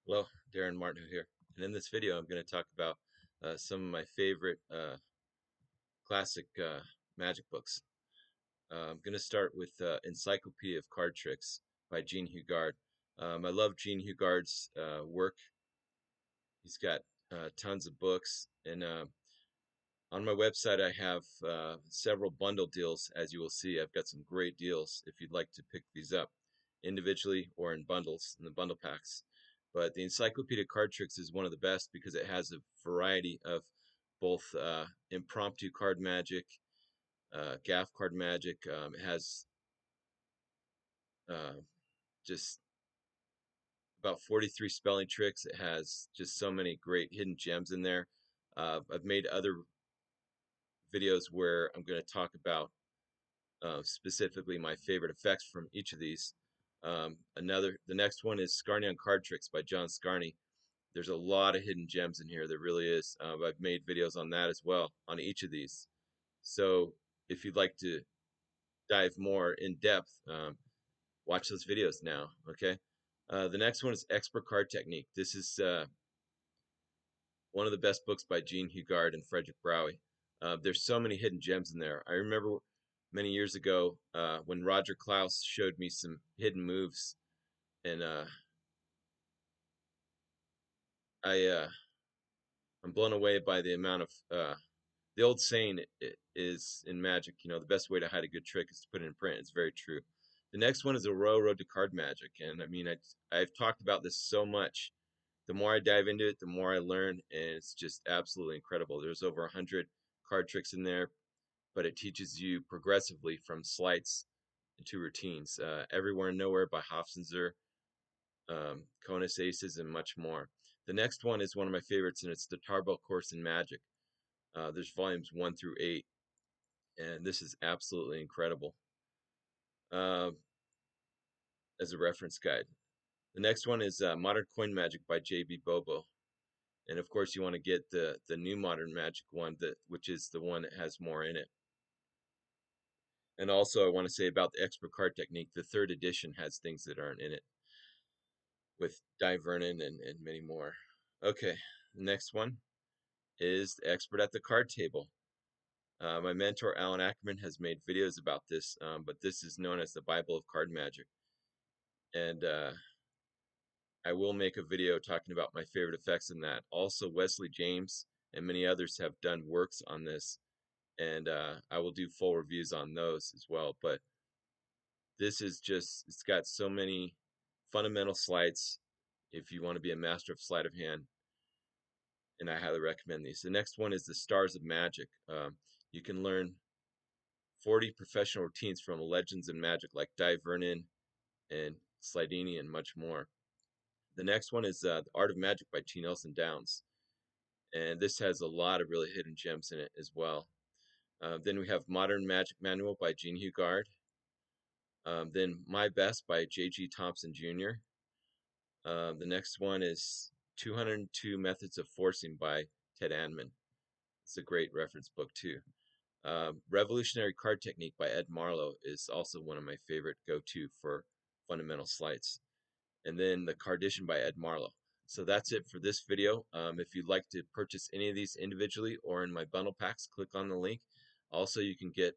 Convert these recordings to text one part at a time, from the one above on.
Hello, Darren Martin here, and in this video I'm going to talk about some of my favorite classic magic books. I'm going to start with Encyclopedia of Card Tricks by Jean Hugard. I love Jean Hugard's work. He's got tons of books, and on my website I have several bundle deals. As you will see, I've got some great deals if you'd like to pick these up individually or in bundles, in the bundle packs. But the Encyclopedia Card Tricks is one of the best because it has a variety of both impromptu card magic, gaff card magic. It has uh, just about 43 spelling tricks. It has just so many great hidden gems in there. I've made other videos where I'm going to talk about specifically my favorite effects from each of these. The next one is Scarne on Card Tricks by John Scarne. There's a lot of hidden gems in here. There really is. I've made videos on that as well, on each of these. So if you'd like to dive more in depth, watch those videos now. Okay. The next one is Expert Card Technique. This is one of the best books by Jean Hugard and Frederick Braue. There's so many hidden gems in there. I remember many years ago when Roger Klaus showed me some hidden moves, and I I'm blown away by the amount of the old saying is in magic. You know, the best way to hide a good trick is to put it in print. It's very true. The next one is a Road to Card Magic, and I mean I've talked about this so much. The more I dive into it, the more I learn, and it's just absolutely incredible. There's over 100 card tricks in there, but it teaches you progressively from sleights to routines. Everywhere and Nowhere by Hofzinser, Conus Aces, and much more. The next one is one of my favorites, and it's the Tarbell Course in Magic. There's volumes 1 through 8, and this is absolutely incredible uh, as a reference guide. The next one is Modern Coin Magic by J.B. Bobo. And of course, you want to get the new Modern Magic one, which is the one that has more in it. And also, I want to say about the Expert Card Technique, the third edition has things that aren't in it, with Di Vernon and many more. Okay, the next one is the Expert at the Card Table. My mentor, Alan Ackerman, has made videos about this, but this is known as the Bible of Card Magic. And I will make a video talking about my favorite effects in that. Also, Wesley James and many others have done works on this, and I will do full reviews on those as well. But this is just, it's got so many fundamental sleights if you want to be a master of sleight of hand, and I highly recommend these. The next one is the Stars of Magic. You can learn 40 professional routines from legends in magic like Di Vernon and Slidini and much more. The next one is The Art of Magic by T. Nelson Downs, and this has a lot of really hidden gems in it as well. Then we have Modern Magic Manual by Jean Hugard. Then My Best by J.G. Thompson Jr. The next one is 202 Methods of Forcing by Ted Annemann. It's a great reference book too. Revolutionary Card Technique by Ed Marlo is also one of my favorite go-to for fundamental sleights. And then the Cardician by Ed Marlo. So that's it for this video. If you'd like to purchase any of these individually or in my bundle packs, click on the link. Also, you can get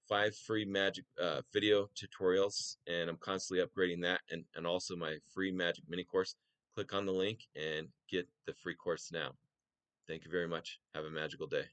5 free magic video tutorials, and I'm constantly upgrading that, and also my free magic mini course. Click on the link and get the free course now. Thank you very much. Have a magical day.